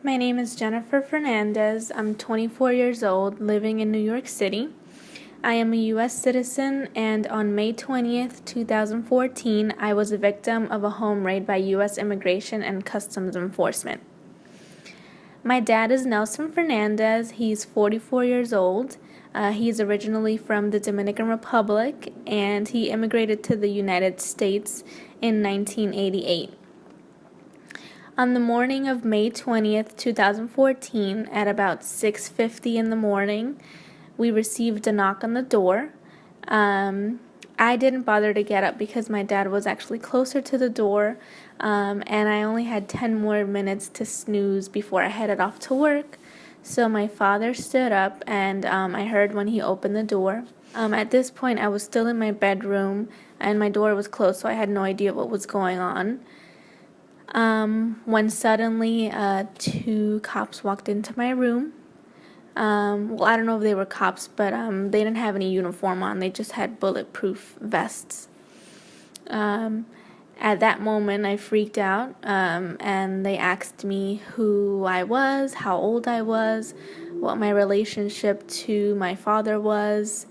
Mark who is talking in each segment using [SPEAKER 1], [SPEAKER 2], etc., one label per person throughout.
[SPEAKER 1] My name is Jennifer Fernandez. I'm 24 years old, living in New York City. I am a U.S. citizen, and on May 20th, 2014, I was a victim of a home raid by U.S. Immigration and Customs Enforcement. My dad is Nelson Fernandez. He's 44 years old. He is originally from the Dominican Republic, and he immigrated to the United States in 1988. On the morning of May 20th, 2014, at about 6:50 in the morning, we received a knock on the door. I didn't bother to get up because my dad was actually closer to the door, and I only had 10 more minutes to snooze before I headed off to work. So my father stood up, and I heard when he opened the door. At this point, I was still in my bedroom, and my door was closed, so I had no idea what was going on. When suddenly 2 cops walked into my room. Well, I don't know if they were cops, but they didn't have any uniform on. They just had bulletproof vests. At that moment, I freaked out, and they asked me who I was, how old I was, what my relationship to my father was,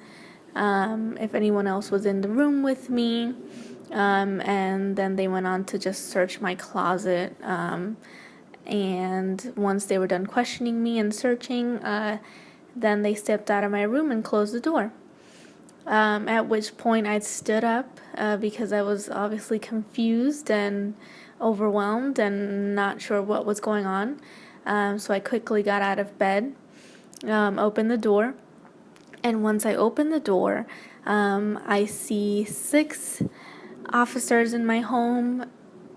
[SPEAKER 1] if anyone else was in the room with me. And then they went on to just search my closet. And once they were done questioning me and searching, then they stepped out of my room and closed the door. At which point I stood up because I was obviously confused and overwhelmed and not sure what was going on. So I quickly got out of bed, opened the door, and once I opened the door, I see 6 officers in my home,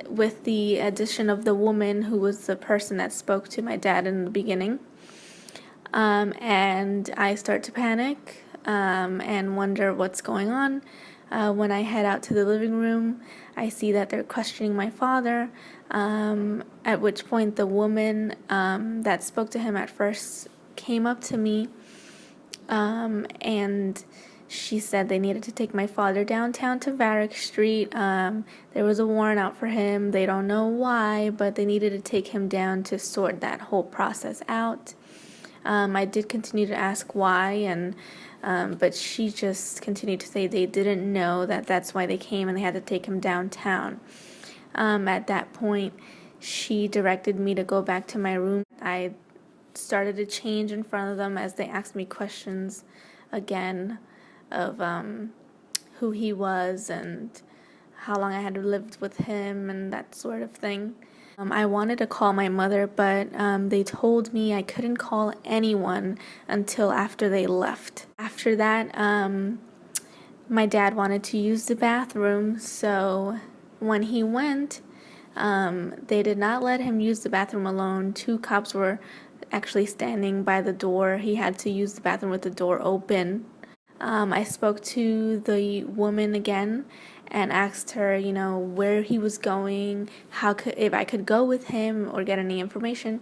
[SPEAKER 1] with the addition of the woman who was the person that spoke to my dad in the beginning. And I start to panic and wonder what's going on. When I head out to the living room, I see that they're questioning my father, at which point the woman that spoke to him at first came up to me, and she said they needed to take my father downtown to Varick Street. There was a warrant out for him. They don't know why, but they needed to take him down to sort that whole process out. I did continue to ask why, and but she just continued to say they didn't know that that's why they came and they had to take him downtown. At that point, she directed me to go back to my room. I started to change in front of them as they asked me questions again of who he was and how long I had lived with him and that sort of thing. I wanted to call my mother, but they told me I couldn't call anyone until after they left. After that, my dad wanted to use the bathroom, so when he went, they did not let him use the bathroom alone. 2 cops were actually standing by the door. He had to use the bathroom with the door open. I spoke to the woman again and asked her, where he was going, if I could go with him or get any information.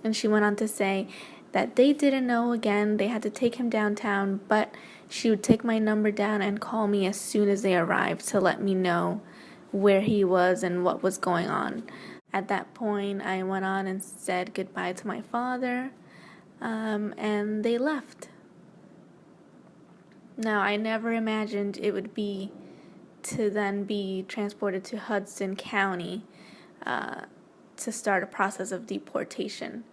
[SPEAKER 1] And she went on to say that they didn't know again. They had to take him downtown, but she would take my number down and call me as soon as they arrived to let me know where he was and what was going on. At that point, I went on and said goodbye to my father, and they left. Now, I never imagined it would be to then be transported to Hudson County to start a process of deportation,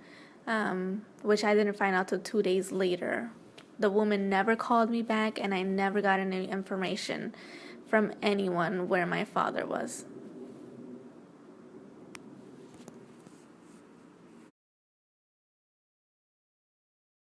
[SPEAKER 1] which I didn't find out till 2 days later. The woman never called me back, and I never got any information from anyone where my father was.